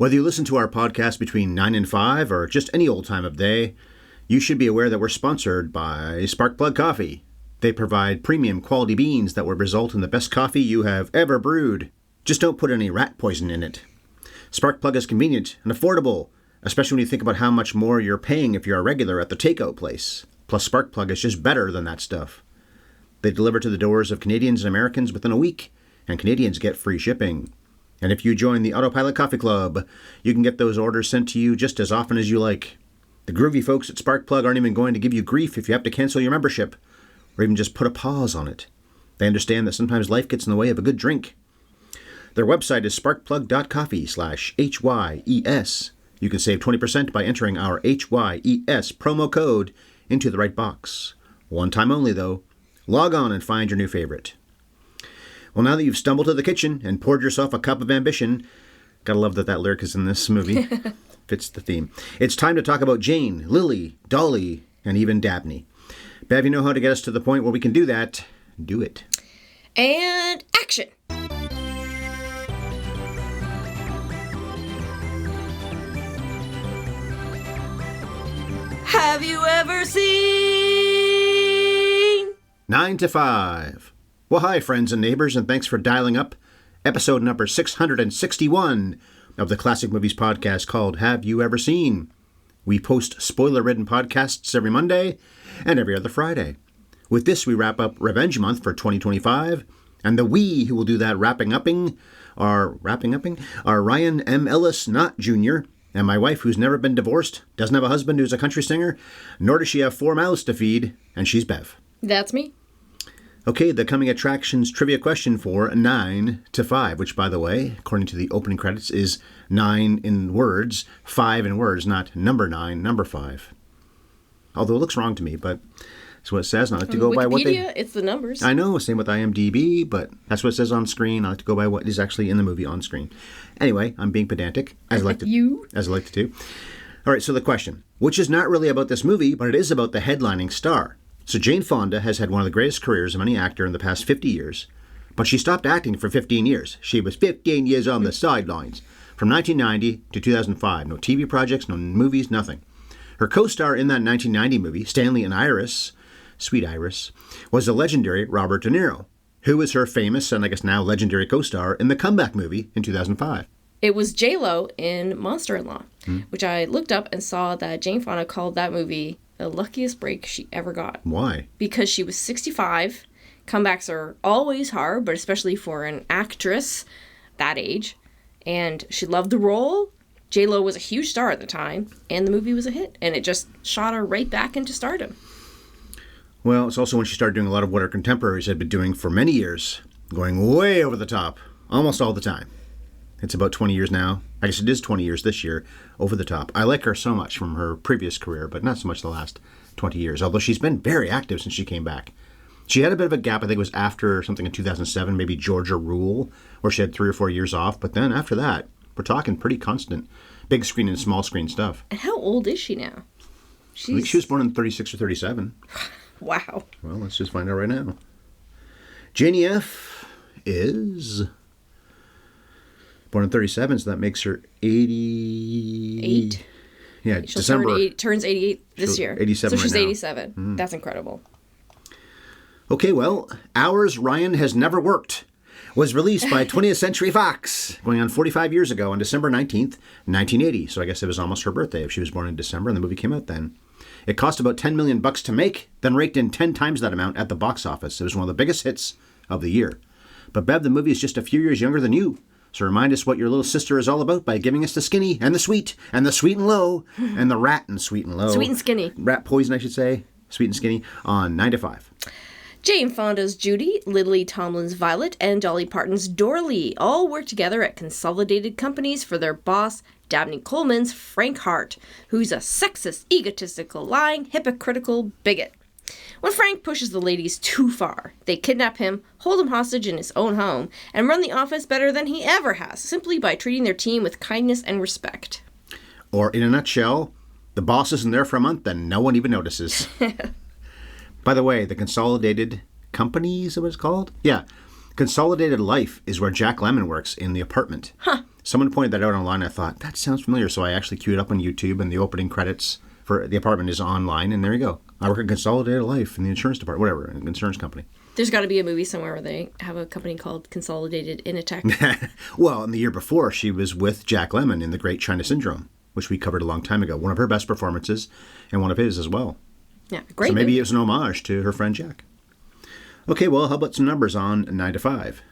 Whether you listen to our podcast between 9 and 5 or just any old time of day, you should be aware that we're sponsored by Sparkplug Coffee. They provide premium quality beans that will result in the best coffee you have ever brewed. Just don't put any rat poison in it. Sparkplug is convenient and affordable, especially when you think about how much more you're paying if you're a regular at the takeout place. Plus, Sparkplug is just better than that stuff. They deliver to the doors of Canadians and Americans within a week, and Canadians get free shipping. And if you join the Autopilot Coffee Club, you can get those orders sent to you just as often as you like. The groovy folks at Sparkplug aren't even going to give you grief if you have to cancel your membership, or even just put a pause on it. They understand that sometimes life gets in the way of a good drink. Their website is sparkplug.coffee/HYES. You can save 20% by entering our HYES promo code into the right box. One time only, though. Log on and find your new favorite. Well, now that you've stumbled to the kitchen and poured yourself a cup of ambition, gotta love that that lyric is in this movie. Fits the theme. It's time to talk about Jane, Lily, Dolly, and even Dabney. Bev, you know how to get us to the point where we can do that. Do it. And action! Have you ever seen 9 to 5? Well, hi, friends and neighbors, and thanks for dialing up episode number 661 of the Classic Movies podcast called Have You Ever Seen? We post spoiler-ridden podcasts every Monday and every other Friday. With this, we wrap up Revenge Month for 2025, and the we who will do that wrapping upping are Ryan M. Ellis, not Jr., and my wife, who's never been divorced, doesn't have a husband who's a country singer, nor does she have 4 mouths to feed, and she's Bev. That's me. Okay, the coming attractions trivia question for 9 to 5, which, by the way, according to the opening credits, is 9 in words, 5 in words, not number 9, number 5. Although it looks wrong to me, but that's what it says, and I like to go by what they... Wikipedia, it's the numbers. I know, same with IMDb, but that's what it says on screen. I like to go by what is actually in the movie on screen. Anyway, I'm being pedantic, as I like to do. All right, so the question, which is not really about this movie, but it is about the headlining star. So Jane Fonda has had one of the greatest careers of any actor in the past 50 years, but she stopped acting for 15 years. She was 15 years on the sidelines, from 1990 to 2005. No TV projects, no movies, nothing. Her co-star in that 1990 movie, Stanley and Iris, Sweet Iris, was the legendary Robert De Niro, who was her famous and I guess now legendary co-star in the comeback movie in 2005. It was J-Lo in Monster-in-Law, which I looked up and saw that Jane Fonda called that movie the luckiest break she ever got. Why? Because she was 65. Comebacks are always hard, but especially for an actress that age. And she loved the role. J-Lo was a huge star at the time, and the movie was a hit. And it just shot her right back into stardom. Well, it's also when she started doing a lot of what her contemporaries had been doing for many years, going way over the top, almost all the time. It's about 20 years now. I guess it is 20 years this year, over the top. I like her so much from her previous career, but not so much the last 20 years, although she's been very active since she came back. She had a bit of a gap, I think it was after something in 2007, maybe Georgia Rule, where she had 3 or 4 years off, but then after that, we're talking pretty constant, big screen and small screen stuff. And how old is she now? I think she was born in 36 or 37. Wow. Well, let's just find out right now. Janie F. is... born in 37, so that makes her 88. Yeah, She'll December. Turns 88 this year. 87 So she's right now. 87. That's incredible. Okay, well, Hours Ryan Has Never Worked was released by 20th Century Fox, going on 45 years ago on December 19th, 1980. So I guess it was almost her birthday if she was born in December, and the movie came out then. It cost about $10 million to make, then raked in 10 times that amount at the box office. It was one of the biggest hits of the year. But Bev, the movie is just a few years younger than you. So remind us what your little sister is all about by giving us the skinny and the sweet and low and the rat and sweet and low. Sweet and skinny. Rat poison, I should say. Sweet and skinny on 9 to 5. Jane Fonda's Judy, Lily Tomlin's Violet, and Dolly Parton's Dorley all work together at consolidated companies for their boss, Dabney Coleman's Frank Hart, who's a sexist, egotistical, lying, hypocritical bigot. When Frank pushes the ladies too far, they kidnap him, hold him hostage in his own home, and run the office better than he ever has, simply by treating their team with kindness and respect. Or in a nutshell, the boss isn't there for a month and no one even notices. By the way, the Consolidated Company is what it's called? Yeah. Consolidated Life is where Jack Lemmon works in The Apartment. Huh. Someone pointed that out online. I thought, that sounds familiar. So I actually queued up on YouTube, and the opening credits for The Apartment is online, and there you go. I work at Consolidated Life in the insurance department, whatever, an insurance company. There's got to be a movie somewhere where they have a company called Consolidated Initech. Well, in the year before, she was with Jack Lemmon in The Great China Syndrome, which we covered a long time ago. One of her best performances, and one of his as well. Yeah, great. So maybe it was an homage to her friend Jack. Okay, well, how about some numbers on 9 to 5?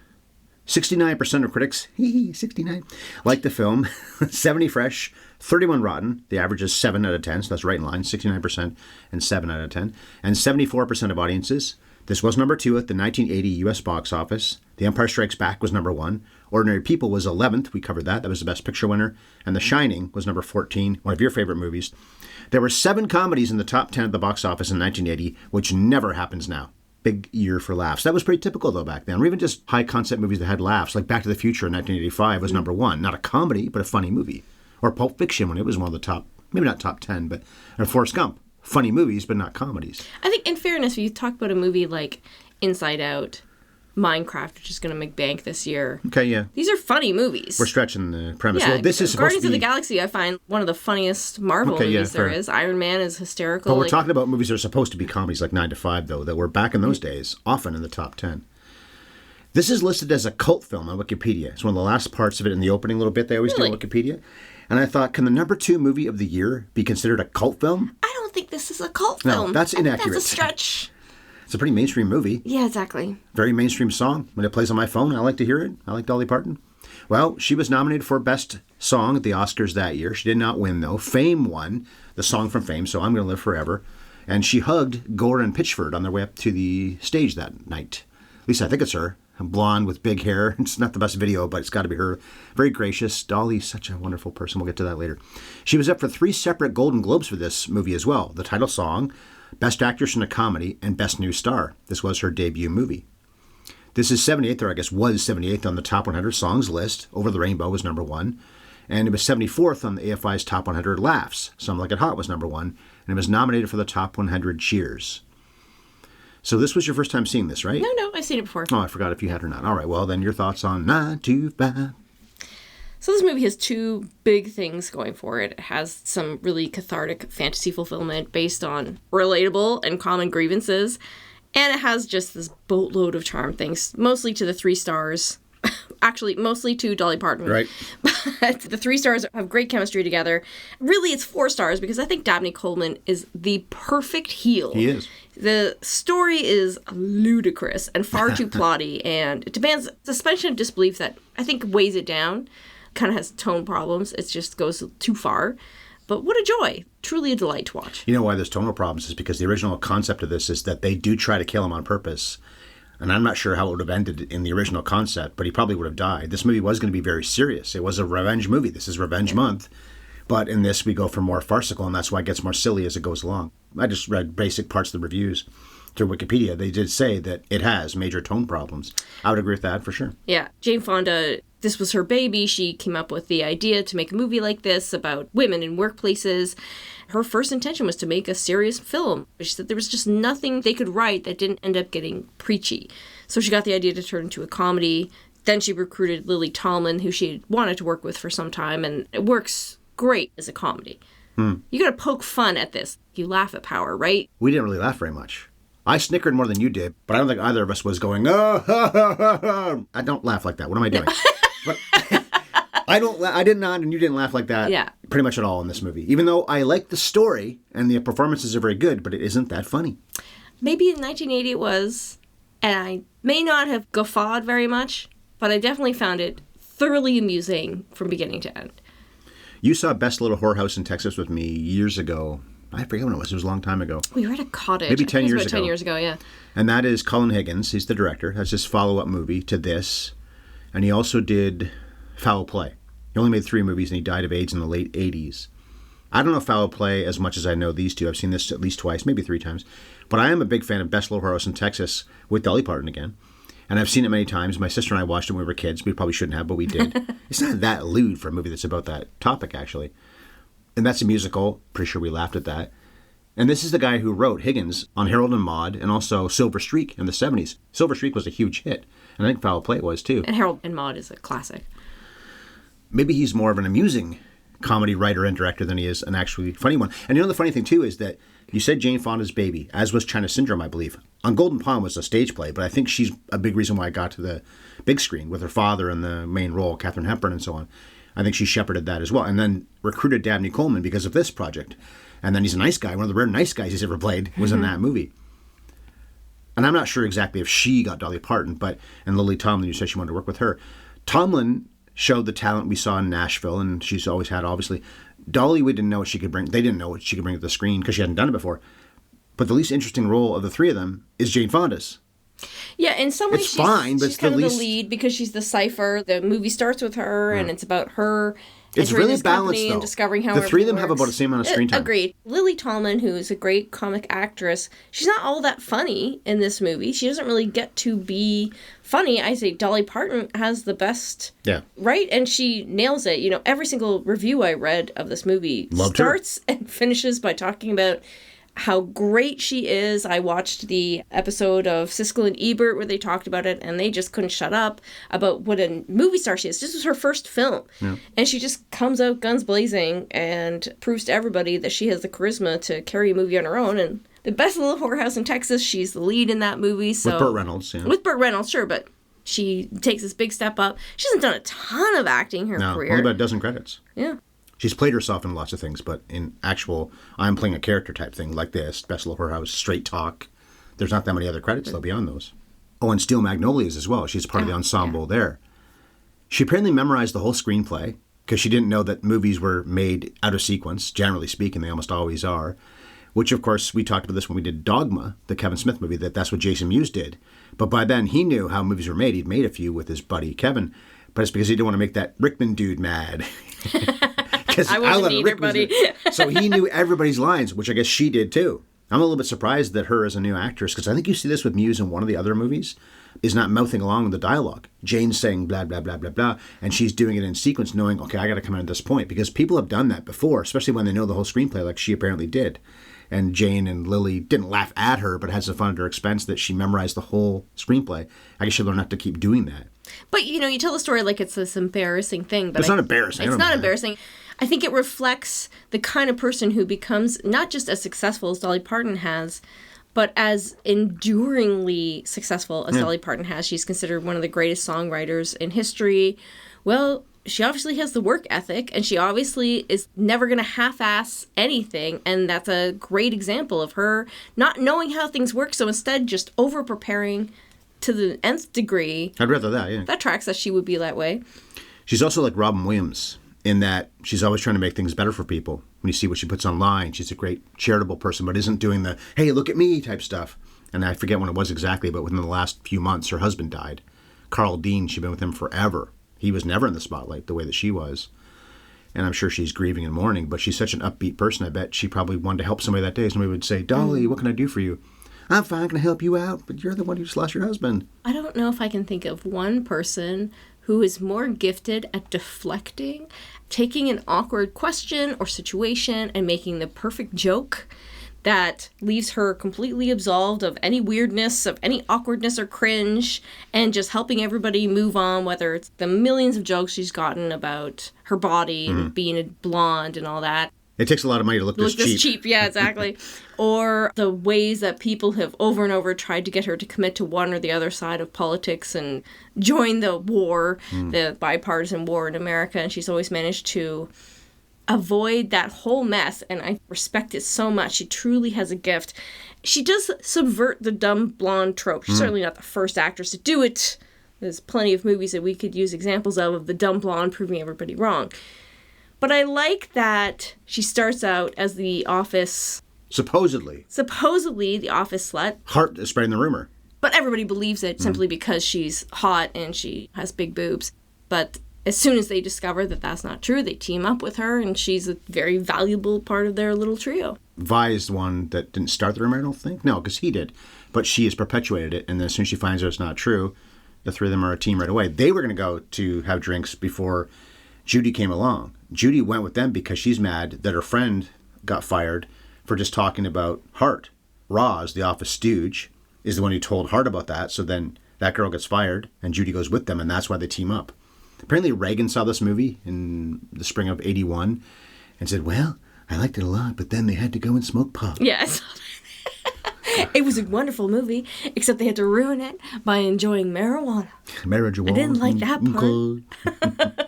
69% of critics, 69, like the film, 70 fresh, 31 rotten. The average is 7 out of 10, so that's right in line, 69% and 7 out of 10. And 74% of audiences. This was number 2 at the 1980 U.S. box office. The Empire Strikes Back was number 1. Ordinary People was 11th. We covered that. That was the Best Picture winner. And The Shining was number 14, one of your favorite movies. There were 7 comedies in the top 10 at the box office in 1980, which never happens now. Big year for laughs. That was pretty typical, though, back then. Or even just high-concept movies that had laughs, like Back to the Future in 1985 was number 1. Not a comedy, but a funny movie. Or Pulp Fiction, when it was one of the top, maybe not top 10, but or Forrest Gump. Funny movies, but not comedies. I think, in fairness, if you talk about a movie like Inside Out, Minecraft, which is going to make bank this year. Okay, yeah. These are funny movies. We're stretching the premise. Yeah, well, this is supposed Guardians to be... of the Galaxy, I find one of the funniest Marvel movies there is. Iron Man is hysterical. But we're talking about movies that are supposed to be comedies like 9 to 5, though, that were back in those days, often in the top 10. This is listed as a cult film on Wikipedia. It's one of the last parts of it in the opening little bit they always do on Wikipedia. And I thought, can the number 2 movie of the year be considered a cult film? I don't think this is a cult film. No, that's inaccurate. That's a stretch. It's a pretty mainstream movie. Yeah, exactly. Very mainstream song. When it plays on my phone, I like to hear it. I like Dolly Parton. Well, she was nominated for Best Song at the Oscars that year. She did not win, though. Fame won, the song from Fame, so I'm Gonna Live Forever. And she hugged Gore and Pitchford on their way up to the stage that night. At least I think it's her. Blonde with big hair. It's not the best video, but it's got to be her. Very gracious. Dolly's such a wonderful person. We'll get to that later. She was up for 3 separate Golden Globes for this movie as well. The title song, Best Actress in a Comedy, and Best New Star. This was her debut movie. This is 78th, or I guess was 78th on the Top 100 Songs list. Over the Rainbow was number 1. And it was 74th on the AFI's Top 100 Laughs. Some Like It Hot was number 1. And it was nominated for the Top 100 Cheers. So this was your first time seeing this, right? No, I've seen it before. Oh, I forgot if you had or not. All right, well, then your thoughts on 9 to 5. So this movie has 2 big things going for it. It has some really cathartic fantasy fulfillment based on relatable and common grievances. And it has just this boatload of charm, thanks mostly to the 3 stars. Actually, mostly to Dolly Parton. Right. But the 3 stars have great chemistry together. Really, it's 4 stars because I think Dabney Coleman is the perfect heel. He is. The story is ludicrous and far too plotty, and it demands suspension of disbelief that I think weighs it down. Kind of has tone problems. It just goes too far. But what a joy. Truly a delight to watch. You know why there's tonal problems is because the original concept of this is that they do try to kill him on purpose. And I'm not sure how it would have ended in the original concept, but he probably would have died. This movie was going to be very serious. It was a revenge movie. This is Revenge Month. But in this, we go for more farcical, and that's why it gets more silly as it goes along. I just read basic parts of the reviews through Wikipedia. They did say that it has major tone problems. I would agree with that for sure. Yeah. Jane Fonda, this was her baby. She came up with the idea to make a movie like this about women in workplaces. Her first intention was to make a serious film. She said there was just nothing they could write that didn't end up getting preachy. So she got the idea to turn into a comedy. Then she recruited Lily Tomlin, who she wanted to work with for some time, and it works great as a comedy. You gotta poke fun at this. You laugh at power, right? We didn't really laugh very much. I snickered more than you did, but I don't think either of us was going, oh, I don't laugh like that. What am I doing? But I did not, and you didn't laugh like that pretty much at all in this movie. Even though I like the story, and the performances are very good, but it isn't that funny. Maybe in 1980 it was, and I may not have guffawed very much, but I definitely found it thoroughly amusing from beginning to end. You saw Best Little Whorehouse in Texas with me years ago. I forget when it was. It was a long time ago. We were at a cottage. Maybe 10 years ago. 10 years ago, yeah. And that is Colin Higgins. He's the director. That's his follow-up movie to this. And he also did Foul Play. He only made 3 movies, and he died of AIDS in the late 80s. I don't know Foul Play as much as I know these 2. I've seen this at least twice, maybe 3 times. But I am a big fan of Best Little Whorehouse in Texas with Dolly Parton again. And I've seen it many times. My sister and I watched it when we were kids. We probably shouldn't have, but we did. It's not that lewd for a movie that's about that topic, actually. And that's a musical. Pretty sure we laughed at that. And this is the guy who wrote Higgins on Harold and Maude and also Silver Streak in the 70s. Silver Streak was a huge hit. And I think Foul Play was, too. And Harold and Maude is a classic. maybe he's more of an amusing comedy writer and director than he is an actually funny one. And the funny thing, too, is that you said Jane Fonda's Baby, as was China Syndrome, I believe. On Golden Pond was a stage play, but I think she's a big reason why I got to the big screen with her father in the main role, Katharine Hepburn, and so on. I think she shepherded that as well. And then recruited Dabney Coleman because of this project. And then he's a nice guy. One of the rare nice guys he's ever played was in that movie. And I'm not sure exactly if she got Dolly Parton, and Lily Tomlin, you said she wanted to work with her. Tomlin showed the talent we saw in Nashville, and she's always had, obviously. Dolly, we didn't know what she could bring. They didn't know what she could bring to the screen because she hadn't done it before. But the least interesting role of the three of them is Jane Fonda's. Yeah, in some ways it's fine, but she's it's kind of the lead because she's the cipher. The movie starts with her, and it's about her it's entering really this balanced, company though. and discovering how the three of them everything have works. about the same amount of screen time. Agreed. Lily Tomlin, who is a great comic actress, she's not all that funny in this movie. She doesn't really get to be funny. I say Dolly Parton has the best, right? And she nails it. You know, every single review I read of this movie starts and finishes by talking about how great she is. I watched the episode of Siskel and Ebert where they talked about it, and they just couldn't shut up about what a movie star she is. This was her first film, and she just comes out guns blazing and proves to everybody that she has the charisma to carry a movie on her own. And the best little whorehouse in Texas, she's the lead in that movie. So with Burt Reynolds, With Burt Reynolds, sure, but she takes this big step up. She hasn't done a ton of acting in her career. Only about a dozen credits. Yeah. She's played herself in lots of things, but in actual, I'm playing a character type thing like this, Best Little Whorehouse, Straight Talk, there's not that many other credits, though, beyond those. Oh, and Steel Magnolias as well. She's part of the ensemble there. She apparently memorized the whole screenplay because she didn't know that movies were made out of sequence. Generally speaking, they almost always are. Which, of course, we talked about this when we did Dogma, the Kevin Smith movie, that's what Jason Mewes did. But by then, he knew how movies were made. He'd made a few with his buddy Kevin, but it's because he didn't want to make that Rickman dude mad. I wasn't either, buddy. So he knew everybody's lines, which I guess she did too. I'm a little bit surprised that her as a new actress, because I think you see this with Mewes in one of the other movies, is not mouthing along with the dialogue. Jane's saying blah, blah, blah, blah, blah, and she's doing it in sequence knowing, okay, I got to come in at this point, because people have done that before, especially when they know the whole screenplay like she apparently did. And Jane and Lily didn't laugh at her, but had some fun at her expense that she memorized the whole screenplay. I guess she'll learn not to keep doing that. But, you tell the story like it's this embarrassing thing. But it's not embarrassing. It's not embarrassing. I think it reflects the kind of person who becomes not just as successful as Dolly Parton has, but as enduringly successful as Dolly Parton has. She's considered one of the greatest songwriters in history. Well, she obviously has the work ethic, and she obviously is never going to half-ass anything, and that's a great example of her not knowing how things work, so instead just over-preparing to the nth degree. I'd rather that, yeah. That tracks that she would be that way. She's also like Robin Williams in that she's always trying to make things better for people. When you see what she puts online, she's a great charitable person, but isn't doing the, hey, look at me type stuff. And I forget when it was exactly, but within the last few months, her husband died. Carl Dean, she'd been with him forever. He was never in the spotlight the way that she was. And I'm sure she's grieving and mourning, but she's such an upbeat person. I bet she probably wanted to help somebody that day. Somebody would say, Dolly, what can I do for you? I'm fine, can I help you out? But you're the one who just lost your husband. I don't know if I can think of one person who is more gifted at deflecting, taking an awkward question or situation and making the perfect joke that leaves her completely absolved of any weirdness, of any awkwardness or cringe, and just helping everybody move on, whether it's the millions of jokes she's gotten about her body and being a blonde and all that. It takes a lot of money to look this cheap. Yeah, exactly. Or the ways that people have over and over tried to get her to commit to one or the other side of politics and join the war, the bipartisan war in America, and she's always managed to avoid that whole mess, and I respect it so much. She truly has a gift. She does subvert the dumb blonde trope. She's certainly not the first actress to do it. There's plenty of movies that we could use examples of the dumb blonde proving everybody wrong. But I like that she starts out as the office... Supposedly the office slut. Hart is spreading the rumor. But everybody believes it simply because she's hot and she has big boobs. But as soon as they discover that that's not true, they team up with her, and she's a very valuable part of their little trio. Vi is the one that didn't start the rumor, I don't think. No, because he did. But she has perpetuated it, and then as soon as she finds out it's not true, the three of them are a team right away. They were going to go to have drinks before Judy came along. Judy went with them because she's mad that her friend got fired for just talking about Hart. Roz, the office stooge, is the one who told Hart about that, so then that girl gets fired, and Judy goes with them, and that's why they team up. Apparently Reagan saw this movie in the spring of 81 and said, well, I liked it a lot, but then they had to go and smoke pot. Yeah, I saw that. It was a wonderful movie, except they had to ruin it by enjoying marijuana. Marijuana. I didn't like that part.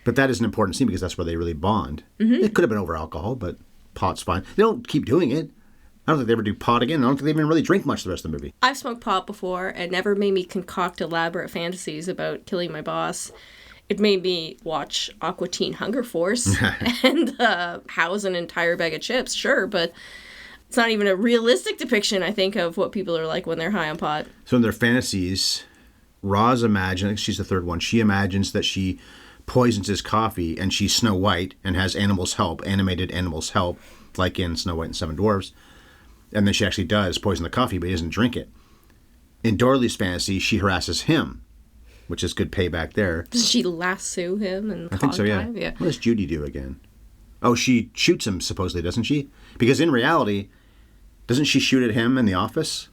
But that is an important scene because that's where they really bond. Mm-hmm. It could have been over alcohol, but pot's fine. They don't keep doing it. I don't think they ever do pot again. I don't think they even really drink much the rest of the movie. I've smoked pot before. It never made me concoct elaborate fantasies about killing my boss. It made me watch Aqua Teen Hunger Force and house an entire bag of chips, sure, but it's not even a realistic depiction, I think, of what people are like when they're high on pot. So in their fantasies, Roz imagines, she's the third one, she imagines that she poisons his coffee and she's Snow White and has animals help, animated animals help, like in Snow White and Seven Dwarfs. And then she actually does poison the coffee, but he doesn't drink it. In Dorothy's fantasy, she harasses him, which is good payback there. Does she lasso him and I think so, yeah. yeah. What does Judy do again? Oh, she shoots him, supposedly, doesn't she? Because in reality, doesn't she shoot at him in the office?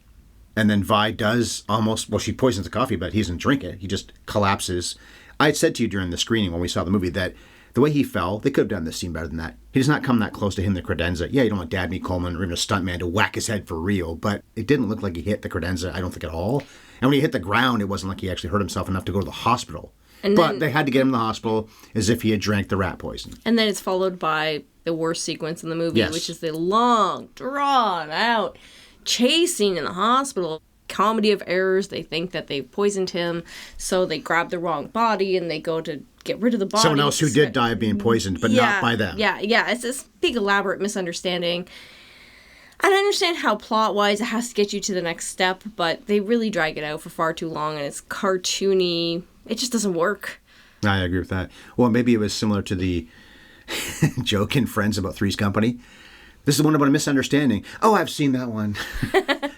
And then Vi does almost, well, she poisons the coffee, but he doesn't drink it. He just collapses. I had said to you during the screening when we saw the movie that the way he fell, they could have done this scene better than that. He does not come that close to hitting the credenza. Yeah, you don't want Dabney Coleman or even a stuntman to whack his head for real, but it didn't look like he hit the credenza, I don't think, at all. And when he hit the ground, it wasn't like he actually hurt himself enough to go to the hospital. But they had to get him to the hospital as if he had drank the rat poison. And then it's followed by the worst sequence in the movie, Yes. which is the long, drawn-out chase scene in the hospital. Comedy of errors. They think that they poisoned him, so they grab the wrong body and they go to get rid of the body. Someone else who did die of being poisoned, but not by them. Yeah. It's this big, elaborate misunderstanding. And I understand how plot-wise it has to get you to the next step, but they really drag it out for far too long, and it's cartoony. It just doesn't work. I agree with that. Well, maybe it was similar to the joke in Friends about Three's Company. This is one about a misunderstanding. Oh, I've seen that one.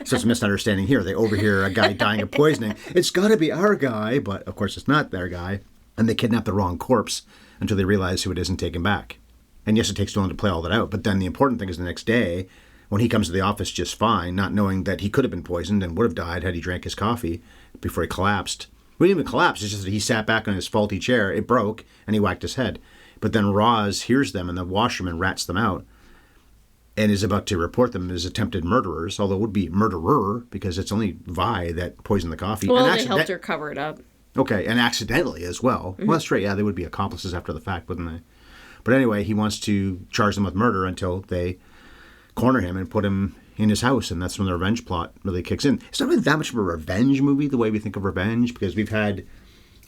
So it's a misunderstanding here. They overhear a guy dying of poisoning. It's got to be our guy, but of course it's not their guy. And they kidnap the wrong corpse until they realize who it is and take him back. And yes, it takes too long to play all that out. But then the important thing is the next day, when he comes to the office just fine, not knowing that he could have been poisoned and would have died had he drank his coffee before he collapsed. He didn't even collapse. It's just that he sat back on his faulty chair. It broke, and he whacked his head. But then Roz hears them, and the washerman rats them out and is about to report them as attempted murderers, although it would be murderer because it's only Vi that poisoned the coffee. Well, and they helped her cover it up. Okay, and accidentally as well. Mm-hmm. Well, that's right. Yeah, they would be accomplices after the fact, wouldn't they? But anyway, he wants to charge them with murder until they corner him and put him in his house, and that's when the revenge plot really kicks in. It's not really that much of a revenge movie the way we think of revenge, because we've had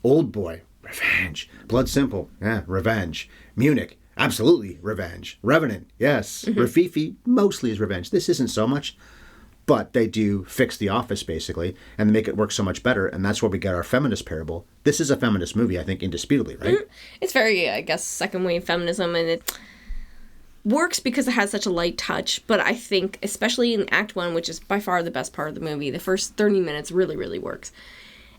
Old Boy, revenge. Blood Simple, yeah, revenge. Munich, absolutely revenge. Revenant, yes. Mm-hmm. Rafifi, mostly is revenge. This isn't so much, but they do fix the office, basically, and make it work so much better, and that's where we get our feminist parable. This is a feminist movie, I think, indisputably, right? Mm-hmm. It's very, I guess, second-wave feminism, and it works because it has such a light touch, but I think, especially in Act 1, which is by far the best part of the movie, the first 30 minutes really, really works.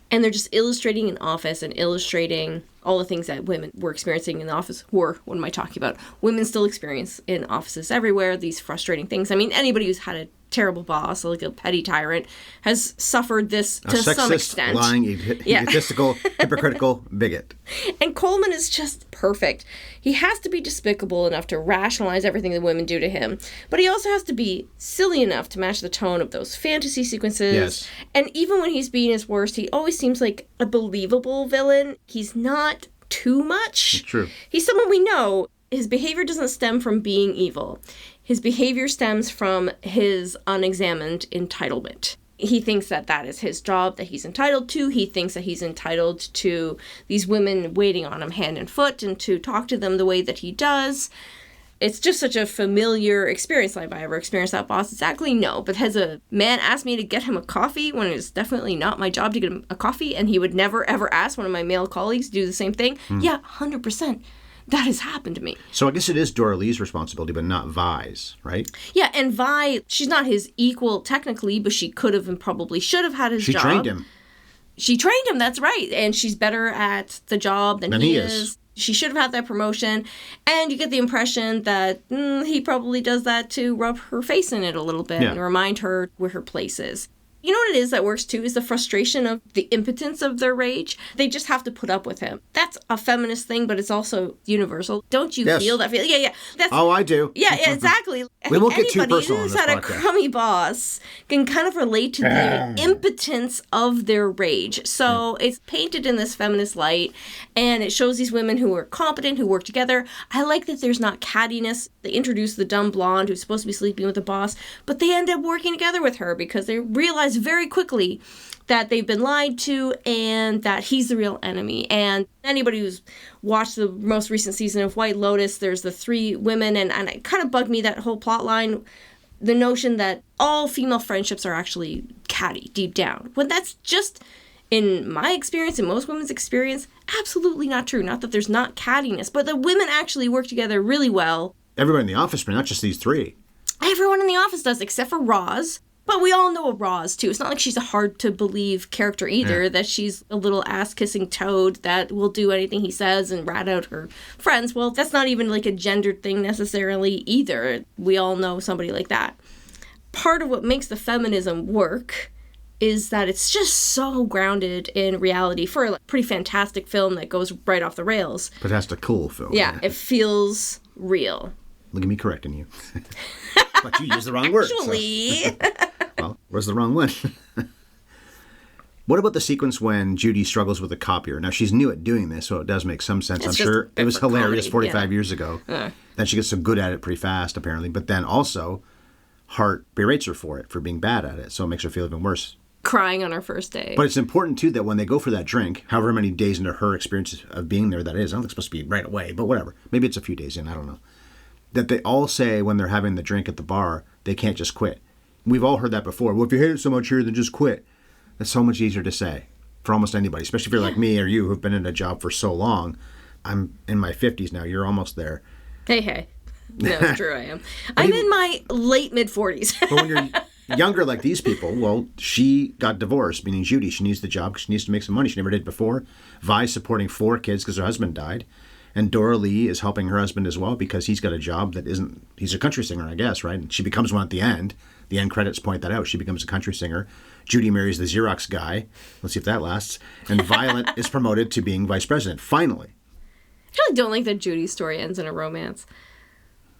And they're just illustrating an office and illustrating all the things that women were experiencing in the office. What am I talking about? Women still experience in offices everywhere these frustrating things. I mean, anybody who's had a terrible boss, like a petty tyrant, has suffered this to some extent. Lying, egotistical, hypocritical bigot. And Coleman is just perfect. He has to be despicable enough to rationalize everything the women do to him, but he also has to be silly enough to match the tone of those fantasy sequences. Yes. And even when he's being his worst, he always seems like a believable villain. He's not too much. It's true. He's someone we know. His behavior doesn't stem from being evil. His behavior stems from his unexamined entitlement. He thinks that that is his job that he's entitled to. He thinks that he's entitled to these women waiting on him hand and foot and to talk to them the way that he does. It's just such a familiar experience. Have I ever experienced that boss? Exactly, no. But has a man asked me to get him a coffee when it's definitely not my job to get him a coffee, and he would never, ever ask one of my male colleagues to do the same thing? Yeah, 100%. That has happened to me. So I guess it is Dora Lee's responsibility, but not Vi's, right? Yeah, and Vi, she's not his equal technically, but she could have and probably should have had his job. She trained him. She trained him, that's right. And she's better at the job than he is. She should have had that promotion. And you get the impression that he probably does that to rub her face in it a little bit and remind her where her place is. You know what it is that works too is the frustration of the impotence of their rage. They just have to put up with him. That's a feminist thing, but it's also universal. Don't you feel that feeling? Yeah. I do. Yeah, exactly. We won't get too personal who's on this had a podcast. crummy boss can kind of relate to the impotence of their rage. So it's painted in this feminist light, and it shows these women who are competent, who work together. I like that there's not cattiness. They introduce the dumb blonde who's supposed to be sleeping with the boss, but they end up working together with her because they realize very quickly that they've been lied to and that he's the real enemy. And anybody who's watched the most recent season of White Lotus, there's the 3 women, and it kind of bugged me, that whole plot line, the notion that all female friendships are actually catty deep down, when that's just, in my experience and most women's experience, absolutely not true. Not that there's not cattiness, but the women actually work together really well. Everybody in the office, but not just these 3. Everyone in the office does, except for Roz. But we all know a Roz, too. It's not like she's a hard-to-believe character either, that she's a little ass-kissing toad that will do anything he says and rat out her friends. Well, that's not even like a gendered thing necessarily either. We all know somebody like that. Part of what makes the feminism work is that it's just so grounded in reality for a pretty fantastic film that goes right off the rails. Fantastical film. Yeah, it feels real. Look at me correcting you. But you used the wrong word. Actually. So. Well, where's the wrong one? What about the sequence when Judy struggles with the copier? Now, she's new at doing this, so it does make some sense. I'm sure it was hilarious 45 years ago. Then she gets so good at it pretty fast, apparently. But then also, Hart berates her for it, for being bad at it. So it makes her feel even worse. Crying on her first day. But it's important, too, that when they go for that drink, however many days into her experience of being there that is, I don't think it's supposed to be right away, but whatever. Maybe it's a few days in, I don't know. That they all say when they're having the drink at the bar, they can't just quit. We've all heard that before. Well, if you hate it so much here, then just quit. That's so much easier to say for almost anybody, especially if you're like me or you who've been in a job for so long. I'm in my 50s now. You're almost there. Hey. No, it's true, I am. I'm in my late mid-40s. But when you're younger like these people, well, she got divorced, meaning Judy. She needs the job because she needs to make some money. She never did before. Vi's supporting 4 kids because her husband died. And Dora Lee is helping her husband as well because he's got a job that isn't... He's a country singer, I guess, right? And she becomes one at the end. The end credits point that out. She becomes a country singer. Judy marries the Xerox guy. Let's see if that lasts. And Violet is promoted to being vice president, finally. I really don't like that Judy's story ends in a romance.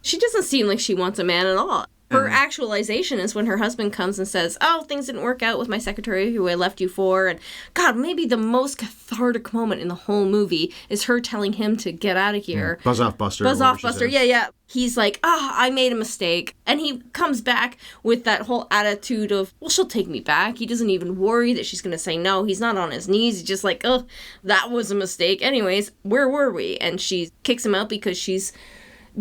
She doesn't seem like she wants a man at all. Her actualization is when her husband comes and says, oh, things didn't work out with my secretary who I left you for. And God, maybe the most cathartic moment in the whole movie is her telling him to get out of here. Buzz off, Buster. Buzz off, Buster. Yeah. He's like, I made a mistake. And he comes back with that whole attitude of, well, she'll take me back. He doesn't even worry that she's going to say no. He's not on his knees. He's just like, oh, that was a mistake. Anyways, where were we? And she kicks him out because she's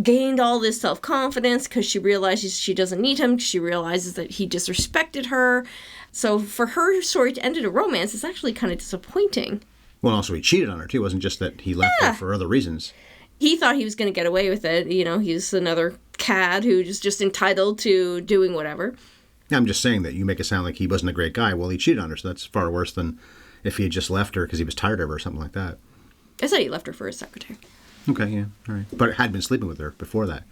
gained all this self-confidence because she realizes she doesn't need him. She realizes that he disrespected her. So for her story to end in a romance is actually kind of disappointing. Well, also he cheated on her, too. It wasn't just that he left her for other reasons. He thought he was going to get away with it. You know, he's another cad who's just entitled to doing whatever. I'm just saying that you make it sound like he wasn't a great guy. Well, he cheated on her, so that's far worse than if he had just left her because he was tired of her or something like that. I said he left her for his secretary. Okay, yeah, all right. But had been sleeping with her before that.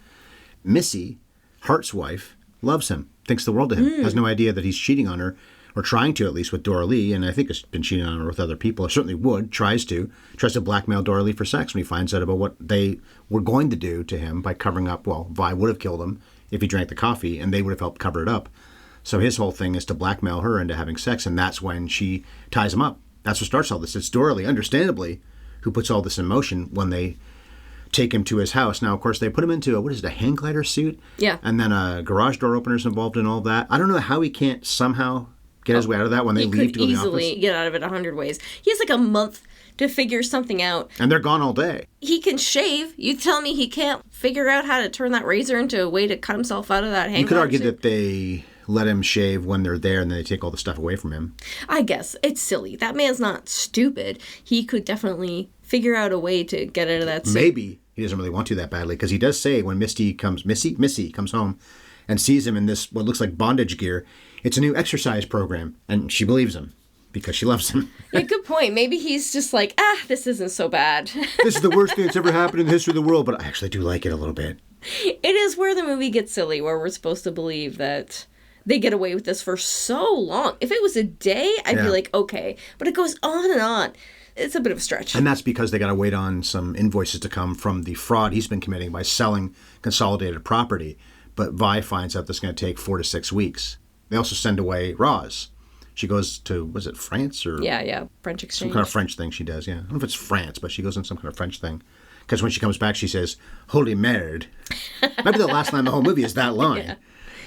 Missy, Hart's wife, loves him, thinks the world of him, has no idea that he's cheating on her, or trying to at least with Dora Lee, and I think has been cheating on her with other people. Certainly would, tries to blackmail Dora Lee for sex when he finds out about what they were going to do to him by covering up. Well, Vi would have killed him if he drank the coffee, and they would have helped cover it up. So his whole thing is to blackmail her into having sex, and that's when she ties him up. That's what starts all this. It's Dora Lee, understandably, who puts all this in motion when they take him to his house. Now, of course, they put him into a hang glider suit? Yeah. And then a garage door opener's involved in all that. I don't know how he can't somehow get his way out of that when they leave to go to the office. He could easily get out of it 100 ways. He has like a month to figure something out. And they're gone all day. He can shave. You tell me he can't figure out how to turn that razor into a way to cut himself out of that hang glider suit? You could argue that they let him shave when they're there and then they take all the stuff away from him. I guess. It's silly. That man's not stupid. He could definitely figure out a way to get out of that suit. Maybe he doesn't really want to that badly because he does say when Missy comes home and sees him in this what looks like bondage gear, it's a new exercise program, and she believes him because she loves him. Yeah, good point. Maybe he's just like, this isn't so bad. This is the worst thing that's ever happened in the history of the world, but I actually do like it a little bit. It is where the movie gets silly, where we're supposed to believe that they get away with this for so long. If it was a day, I'd be like, okay. But it goes on and on. It's a bit of a stretch. And that's because they got to wait on some invoices to come from the fraud he's been committing by selling consolidated property. But Vi finds out that's going to take 4 to 6 weeks. They also send away Roz. She goes to, was it France or? Yeah, French exchange. Some kind of French thing she does, yeah. I don't know if it's France, but she goes on some kind of French thing. Because when she comes back, she says, holy merde. Maybe the last line of the whole movie is that line. Yeah.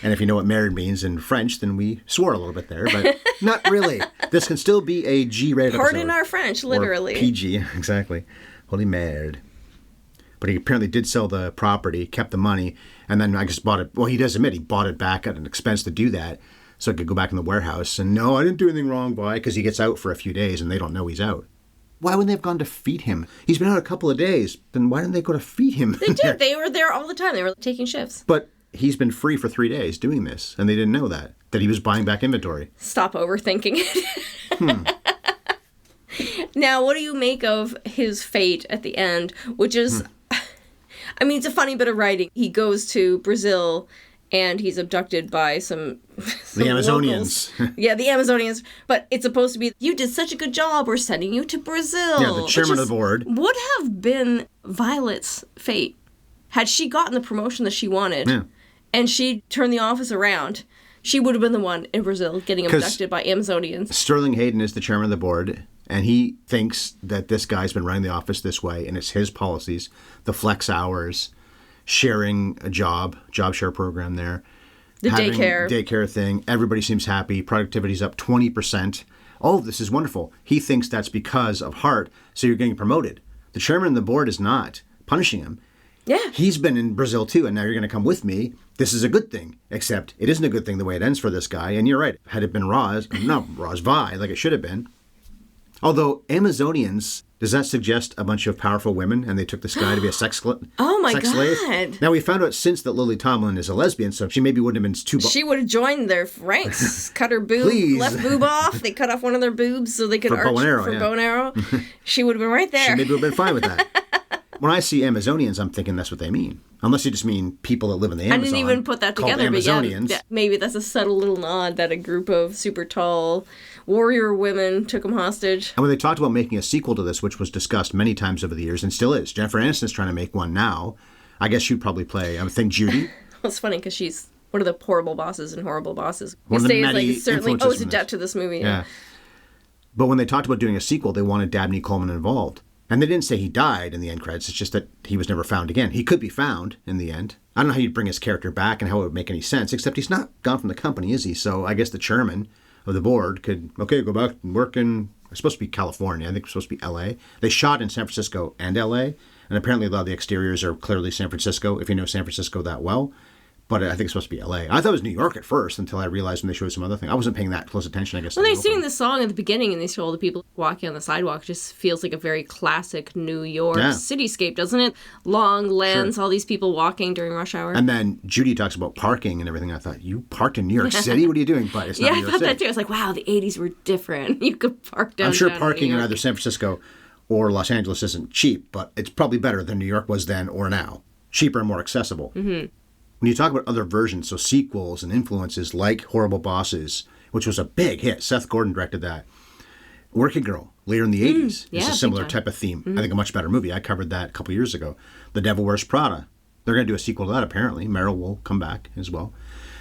And if you know what merde means in French, then we swore a little bit there, but not really. This can still be a G-rated episode. Pardon our French, literally. Or PG, exactly. Holy merde. But he apparently did sell the property, kept the money, and then I guess bought it. Well, he does admit he bought it back at an expense to do that, so it could go back in the warehouse. And no, I didn't do anything wrong, boy, because he gets out for a few days and they don't know he's out. Why wouldn't they have gone to feed him? He's been out a couple of days. Then why didn't they go to feed him? They did. They were there all the time. They were taking shifts. But he's been free for 3 days doing this, and they didn't know that he was buying back inventory. Stop overthinking it. Now, what do you make of his fate at the end, which is, I mean, it's a funny bit of writing. He goes to Brazil, and he's abducted by some the Amazonians. Yeah, the Amazonians. But it's supposed to be, you did such a good job, we're sending you to Brazil. Yeah, the chairman of the board. Would have been Violet's fate. Had she gotten the promotion that she wanted, and she turned the office around, she would have been the one in Brazil getting abducted by Amazonians. Sterling Hayden is the chairman of the board, and he thinks that this guy's been running the office this way, and it's his policies, the flex hours, sharing a job share program there. The daycare thing. Everybody seems happy. Productivity's up 20%. All of this is wonderful. He thinks that's because of Hart, so you're getting promoted. The chairman of the board is not punishing him. Yeah. He's been in Brazil too, and now you're going to come with me. This is a good thing, except it isn't a good thing the way it ends for this guy. And you're right. Had it been Vi, like it should have been. Although Amazonians, does that suggest a bunch of powerful women and they took this guy to be a sex slave? Now, we found out since that Lily Tomlin is a lesbian, so she maybe wouldn't have been too... She would have joined their ranks, cut her boob, left boob off. They cut off one of their boobs so they could arch for bow and arrow. She would have been right there. She maybe would have been fine with that. When I see Amazonians, I'm thinking that's what they mean. Unless you just mean people that live in the Amazon. I didn't even put that together, Amazonians. But yeah, maybe that's a subtle little nod that a group of super tall warrior women took him hostage. And when they talked about making a sequel to this, which was discussed many times over the years and still is, Jennifer Aniston's trying to make one now. I guess she'd probably play, I would think, Judy. Well, it's funny because she's one of the horrible bosses in Horrible Bosses. One of the many it's certainly influences owes a debt to this movie. Yeah. But when they talked about doing a sequel, they wanted Dabney Coleman involved. And they didn't say he died in the end credits. It's just that he was never found again. He could be found in the end. I don't know how you'd bring his character back and how it would make any sense, except he's not gone from the company, is he? So I guess the chairman of the board could, go back and work in, it's supposed to be California. I think it's supposed to be L.A. They shot in San Francisco and L.A., and apparently a lot of the exteriors are clearly San Francisco, if you know San Francisco that well. But I think it's supposed to be L.A. I thought it was New York at first until I realized when they showed some other thing. I wasn't paying that close attention, I guess. When they sing the song at the beginning and they show all the people walking on the sidewalk, it just feels like a very classic New York cityscape, doesn't it? Long lens, all these people walking during rush hour. And then Judy talks about parking and everything. I thought, you parked in New York City? What are you doing? But it's not New York City. Yeah, I thought that too. I was like, wow, the 80s were different. You could park downtown. I'm sure parking in either San Francisco or Los Angeles isn't cheap, but it's probably better than New York was then or now. Cheaper and more accessible. Mm-hmm. When you talk about other versions, so sequels and influences like Horrible Bosses, which was a big hit. Seth Gordon directed that. Working Girl, later in the 80s, is a similar type of theme. I think a much better movie. I covered that a couple years ago. The Devil Wears Prada. They're going to do a sequel to that, apparently. Meryl will come back as well.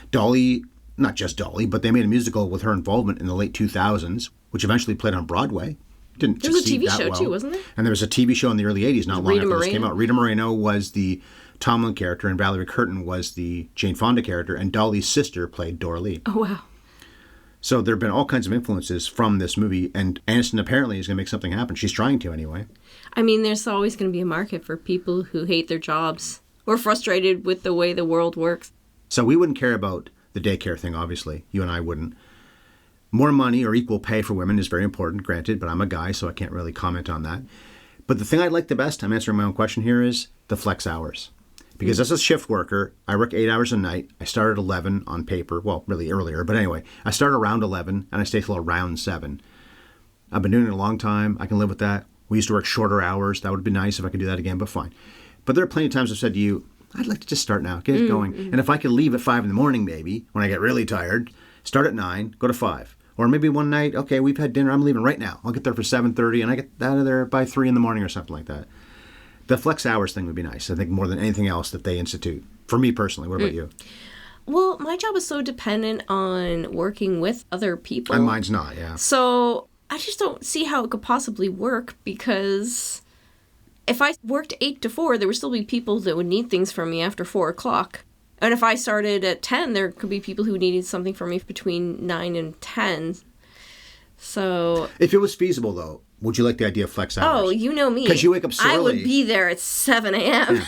Dolly, not just Dolly, but they made a musical with her involvement in the late 2000s, which eventually played on Broadway. There was a TV show too, wasn't there? And there was a TV show in the early 80s, not long after this came out. Rita Moreno was the Tomlin character, and Valerie Curtin was the Jane Fonda character, and Dolly's sister played Dora Lee. Oh, wow. So there have been all kinds of influences from this movie, and Aniston apparently is going to make something happen. She's trying to, anyway. I mean, there's always going to be a market for people who hate their jobs or frustrated with the way the world works. So we wouldn't care about the daycare thing, obviously. You and I wouldn't. More money or equal pay for women is very important, granted, but I'm a guy, so I can't really comment on that. But the thing I like the best, I'm answering my own question here, is the flex hours. Because as a shift worker, I work 8 hours a night. I start at 11 on paper. Well, really earlier, but anyway, I start around 11 and I stay till around 7. I've been doing it a long time. I can live with that. We used to work shorter hours. That would be nice if I could do that again, but fine. But there are plenty of times I've said to you, I'd like to just start now, get it going. And if I could leave at 5 in the morning, maybe, when I get really tired, start at 9, go to 5. Or maybe one night, okay, we've had dinner, I'm leaving right now. I'll get there for 7:30 and I get out of there by 3 in the morning or something like that. The flex hours thing would be nice, I think, more than anything else that they institute. For me personally, what about you? Well, my job is so dependent on working with other people. And mine's not, yeah. So I just don't see how it could possibly work, because if I worked 8 to 4, there would still be people that would need things from me after 4 o'clock. And if I started at 10, there could be people who needed something from me between 9 and 10. So... If it was feasible, though, would you like the idea of flex hours? Oh, you know me. Because you wake up so early. I would be there at 7 a.m. Yeah.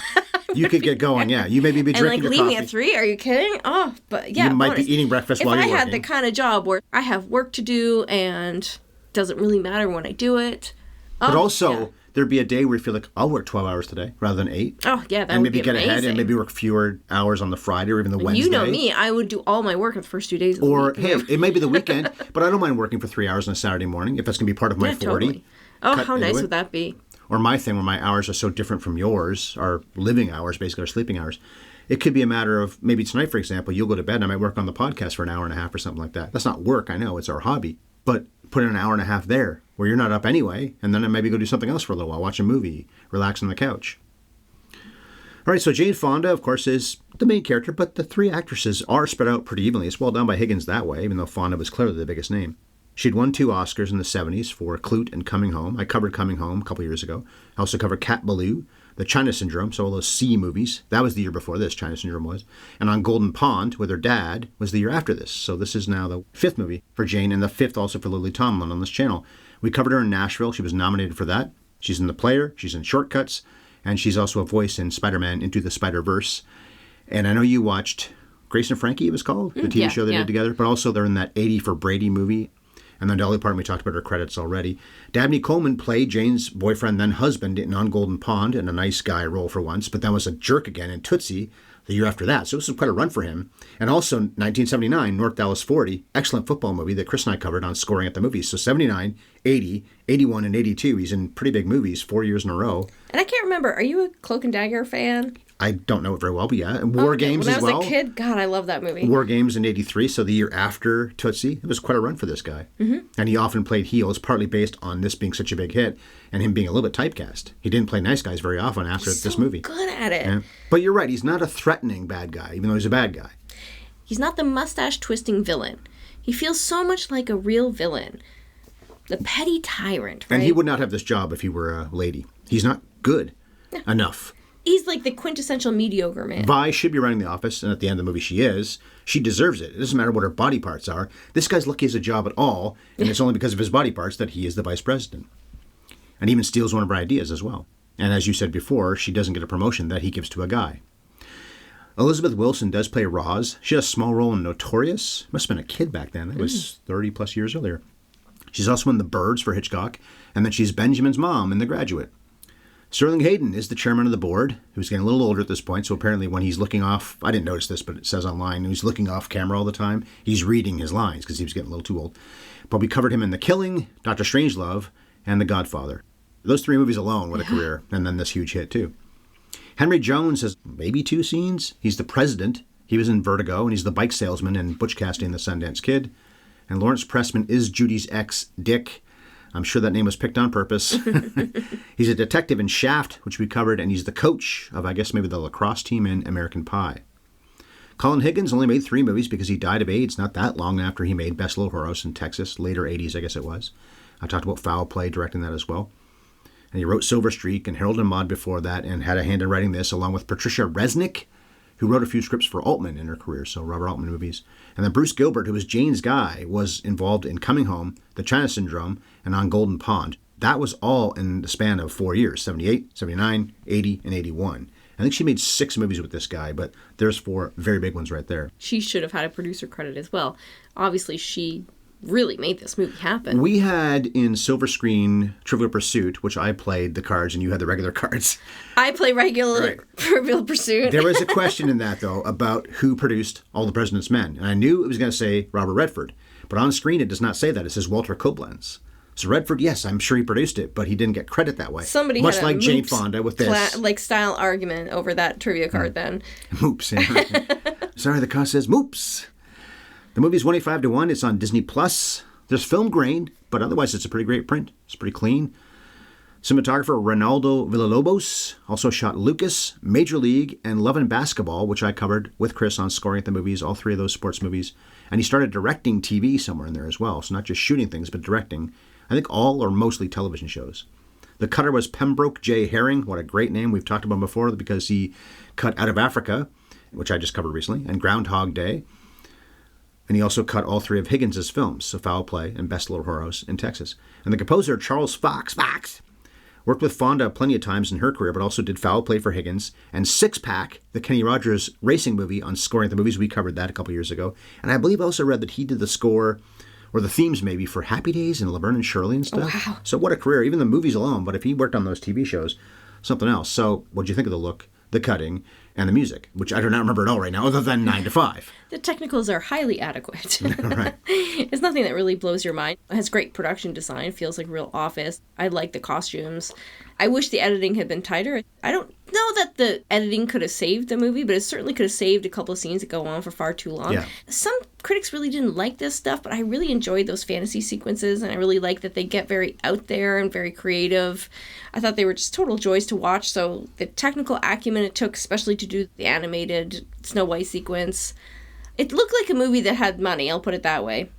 You could get going, yeah. You maybe be drinking your coffee. And, leaving at 3? Are you kidding? Oh, but yeah. You might be eating breakfast while you're working. If I had the kind of job where I have work to do and it doesn't really matter when I do it. But also... There'd be a day where you feel like, I'll work 12 hours today rather than 8. Oh, yeah, that and would be maybe get amazing. ahead and maybe work fewer hours on the Friday or even the Wednesday. You know me. I would do all my work in the first 2 days of the week. Or, hey, it may be the weekend, but I don't mind working for 3 hours on a Saturday morning if that's going to be part of my 40. Totally. Oh, how nice would that be? Or my thing where my hours are so different from yours, our living hours, basically our sleeping hours. It could be a matter of, maybe tonight, for example, you'll go to bed and I might work on the podcast for an hour and a half or something like that. That's not work, I know, it's our hobby. But put in an hour and a half there where you're not up anyway, and then I maybe go do something else for a little while, watch a movie, relax on the couch. All right, so Jane Fonda, of course, is the main character, but the 3 actresses are spread out pretty evenly. It's well done by Higgins that way, even though Fonda was clearly the biggest name. She'd won 2 Oscars in the 70s for Clute and Coming Home. I covered Coming Home a couple years ago. I also covered Cat Ballou, The China Syndrome, so all those C movies. That was the year before this, China Syndrome was. And on Golden Pond, with her dad, was the year after this. So this is now the 5th movie for Jane, and the 5th also for Lily Tomlin on this channel. We covered her in Nashville. She was nominated for that. She's in The Player. She's in Shortcuts. And she's also a voice in Spider-Man Into the Spider-Verse. And I know you watched Grace and Frankie, it was called, the TV show they did together. But also they're in that 80 for Brady movie. And then Dolly Parton, we talked about her credits already. Dabney Coleman played Jane's boyfriend, then husband, in On Golden Pond, in a nice guy role for once, but then was a jerk again in Tootsie the year after that. So this was quite a run for him. And also 1979, North Dallas 40, excellent football movie that Chris and I covered on Scoring at the Movies. So 79, 80, 81, and 82. He's in pretty big movies 4 years in a row. And I can't remember, are you a Cloak and Dagger fan? I don't know it very well, but yeah. And War Games as well. When I was a kid, God, I love that movie. War Games in 83, so the year after Tootsie. It was quite a run for this guy. Mm-hmm. And he often played heels, partly based on this being such a big hit and him being a little bit typecast. He didn't play nice guys very often after this movie. Good at it. Yeah. But you're right, he's not a threatening bad guy, even though he's a bad guy. He's not the mustache-twisting villain. He feels so much like a real villain. The petty tyrant, right? And he would not have this job if he were a lady. He's not good enough. He's like the quintessential mediocre man. Vi should be running the office, and at the end of the movie she is. She deserves it. It doesn't matter what her body parts are. This guy's lucky he has a job at all, and it's only because of his body parts that he is the vice president. And even steals one of her ideas as well. And as you said before, she doesn't get a promotion that he gives to a guy. Elizabeth Wilson does play Roz. She has a small role in Notorious. Must have been a kid back then. That was 30 plus years earlier. She's also in The Birds for Hitchcock, and then she's Benjamin's mom in The Graduate. Sterling Hayden is the chairman of the board, who's getting a little older at this point, so apparently when he's looking off, I didn't notice this, but it says online, he's looking off camera all the time, he's reading his lines because he was getting a little too old. But we covered him in The Killing, Dr. Strangelove, and The Godfather. Those 3 movies alone, what a career, and then this huge hit too. Henry Jones has maybe 2 scenes. He's the president. He was in Vertigo, and he's the bike salesman in Butch Cassidy and the Sundance Kid. And Lawrence Pressman is Judy's ex, Dick. I'm sure that name was picked on purpose. He's a detective in Shaft, which we covered, and he's the coach of, I guess, maybe the lacrosse team in American Pie. Colin Higgins only made 3 movies because he died of AIDS not that long after he made Best Little Horse in Texas, later 80s, I guess it was. I talked about Foul Play, directing that as well. And he wrote Silver Streak and Harold and Maude before that, and had a hand in writing this, along with Patricia Resnick, who wrote a few scripts for Altman in her career, so Robert Altman movies. And then Bruce Gilbert, who was Jane's guy, was involved in Coming Home, The China Syndrome, and On Golden Pond. That was all in the span of 4 years, 78, 79, 80, and 81. I think she made 6 movies with this guy, but there's 4 very big ones right there. She should have had a producer credit as well. Obviously, she really made this movie happen. We had in Silver Screen Trivial Pursuit, which I played the cards and you had the regular cards. I play regular Trivial Pursuit. There was a question in that, though, about who produced All the President's Men. And I knew it was going to say Robert Redford. But on screen, it does not say that. It says Walter Koblenz. So Redford, yes, I'm sure he produced it, but he didn't get credit that way. Somebody much had a like Jane Moops Fonda with this style argument over that trivia card then. Moops. Yeah. Sorry, the cost says Moops. The movie's 185-1. It's on Disney Plus. There's film grain, but otherwise it's a pretty great print. It's pretty clean. Cinematographer Ronaldo Villalobos also shot Lucas, Major League, and Love and Basketball, which I covered with Chris on Scoring at the Movies, all three of those sports movies. And he started directing TV somewhere in there as well. So not just shooting things, but directing. I think all or mostly television shows. The cutter was Pembroke J. Herring. What a great name. We've talked about him before because he cut Out of Africa, which I just covered recently, and Groundhog Day. And he also cut all three of Higgins' films, so Foul Play and Best Little Whorehouse in Texas. And the composer, Charles Fox, worked with Fonda plenty of times in her career, but also did Foul Play for Higgins. And Six Pack, the Kenny Rogers racing movie on Scoring at the Movies, we covered that a couple years ago. And I believe I also read that he did the score, or the themes maybe, for Happy Days and Laverne and Shirley and stuff. Oh, wow. So what a career, even the movies alone. But if he worked on those TV shows, something else. So what'd you think of the look, the cutting, and the music, which I do not remember at all right now, other than 9 to 5. The technicals are highly adequate. Right. It's nothing that really blows your mind. It has great production design, feels like real office. I like the costumes. I wish the editing had been tighter. I don't know that the editing could have saved the movie, but it certainly could have saved a couple of scenes that go on for far too long. Yeah. Some critics really didn't like this stuff, but I really enjoyed those fantasy sequences, and I really like that they get very out there and very creative. I thought they were just total joys to watch, so the technical acumen it took, especially to do the animated Snow White sequence, it looked like a movie that had money, I'll put it that way.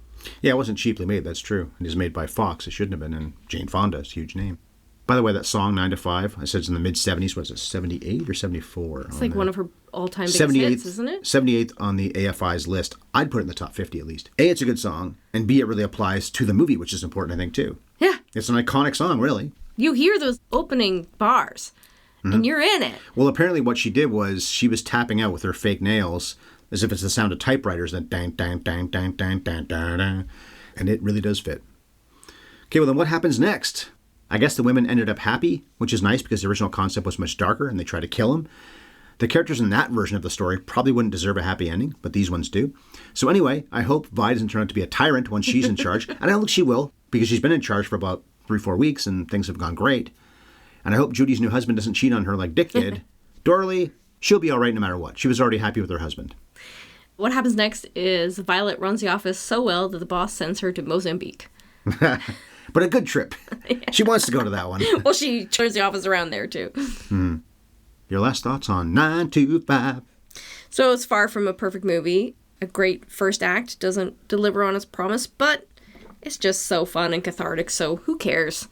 Yeah, it wasn't cheaply made, that's true. It is made by Fox, it shouldn't have been, and Jane Fonda is a huge name. By the way, that song, 9 to 5, I said it's in the mid-70s. Was it 78 or 74? It's like one of her all-time biggest hits, isn't it? 78th on the AFI's list. I'd put it in the top 50 at least. A, it's a good song, and B, it really applies to the movie, which is important, I think, too. Yeah. It's an iconic song, really. You hear those opening bars, and you're in it. Well, apparently what she did was she was tapping out with her fake nails as if it's the sound of typewriters, then dang, dang, dang, dang, dang, dang, dang, dang, and it really does fit. Okay, well then what happens next? I guess the women ended up happy, which is nice because the original concept was much darker and they tried to kill him. The characters in that version of the story probably wouldn't deserve a happy ending, but these ones do. So anyway, I hope Vi doesn't turn out to be a tyrant once she's in charge. And I don't think she will, because she's been in charge for about 3-4 weeks and things have gone great. And I hope Judy's new husband doesn't cheat on her like Dick did. Dorley, she'll be all right no matter what. She was already happy with her husband. What happens next is Violet runs the office so well that the boss sends her to Mozambique. But a good trip. She wants to go to that one. Well, she turns the office around there, too. Your last thoughts on 9 to 5? So it's far from a perfect movie. A great first act doesn't deliver on its promise, but it's just so fun and cathartic, so who cares?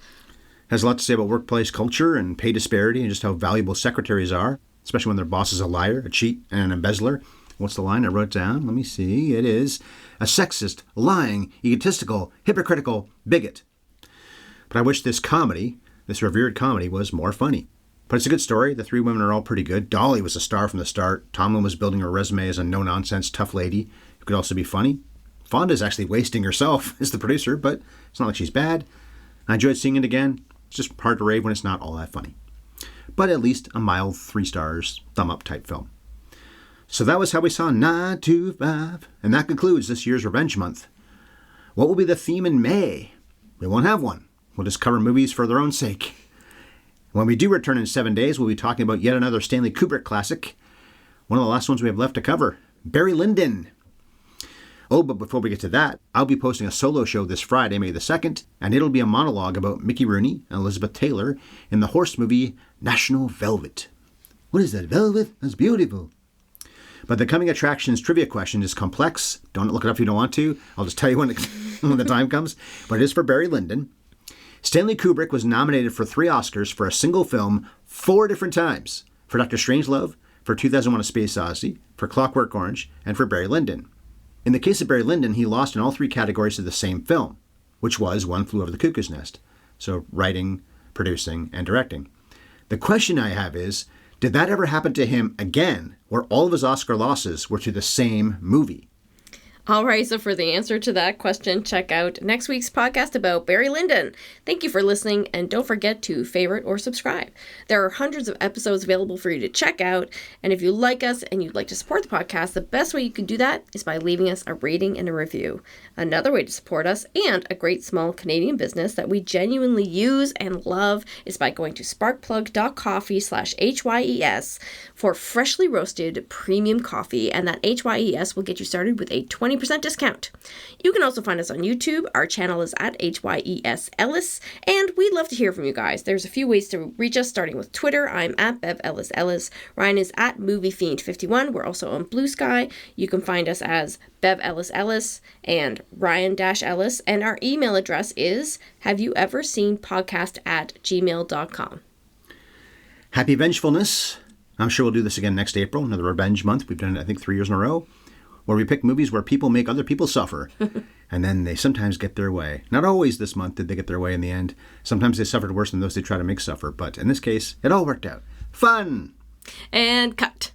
Has a lot to say about workplace culture and pay disparity and just how valuable secretaries are, especially when their boss is a liar, a cheat, and an embezzler. What's the line I wrote down? Let me see. It is a sexist, lying, egotistical, hypocritical bigot. But I wish this comedy, this revered comedy, was more funny. But it's a good story. The three women are all pretty good. Dolly was a star from the start. Tomlin was building her resume as a no-nonsense, tough lady who could also be funny. Fonda's actually wasting herself as the producer, but it's not like she's bad. I enjoyed seeing it again. It's just hard to rave when it's not all that funny. But at least a mild 3 stars, thumb-up type film. So that was how we saw 9 to 5. And that concludes this year's Revenge Month. What will be the theme in May? We won't have one. We'll just cover movies for their own sake. When we do return in 7 days, we'll be talking about yet another Stanley Kubrick classic. One of the last ones we have left to cover, Barry Lyndon. Oh, but before we get to that, I'll be posting a solo show this Friday, May the 2nd, and it'll be a monologue about Mickey Rooney and Elizabeth Taylor in the horse movie National Velvet. What is that, velvet? That's beautiful. But the coming attractions trivia question is complex. Don't look it up if you don't want to. I'll just tell you when the time comes. But it is for Barry Lyndon. Stanley Kubrick was nominated for 3 Oscars for a single film 4 different times. For Dr. Strangelove, for 2001: A Space Odyssey, for Clockwork Orange, and for Barry Lyndon. In the case of Barry Lyndon, he lost in all 3 categories of the same film, which was One Flew Over the Cuckoo's Nest. So writing, producing, and directing. The question I have is, did that ever happen to him again, where all of his Oscar losses were to the same movie? All right, so for the answer to that question, check out next week's podcast about Barry Lyndon. Thank you for listening, and don't forget to favorite or subscribe. There are hundreds of episodes available for you to check out, and if you like us and you'd like to support the podcast, the best way you can do that is by leaving us a rating and a review. Another way to support us, and a great small Canadian business that we genuinely use and love, is by going to sparkplug.coffee/HYES for freshly roasted premium coffee, and that HYES will get you started with a 20% discount. You can also find us on YouTube. Our channel is at HYES Ellis, and we'd love to hear from you guys. There's a few ways to reach us, starting with Twitter. I'm at Bev Ellis Ellis. Ryan is at MovieFiend51. We're also on Blue Sky. You can find us as Bev Ellis Ellis and Ryan-Ellis, and our email address is haveyouveurseenpodcast@gmail.com. Happy Vengefulness. I'm sure we'll do this again next April, another revenge month. We've done it, I think, 3 years in a row, where we pick movies where people make other people suffer, and then they sometimes get their way. Not always this month did they get their way in the end. Sometimes they suffered worse than those they try to make suffer, but in this case, it all worked out. Fun! And cut.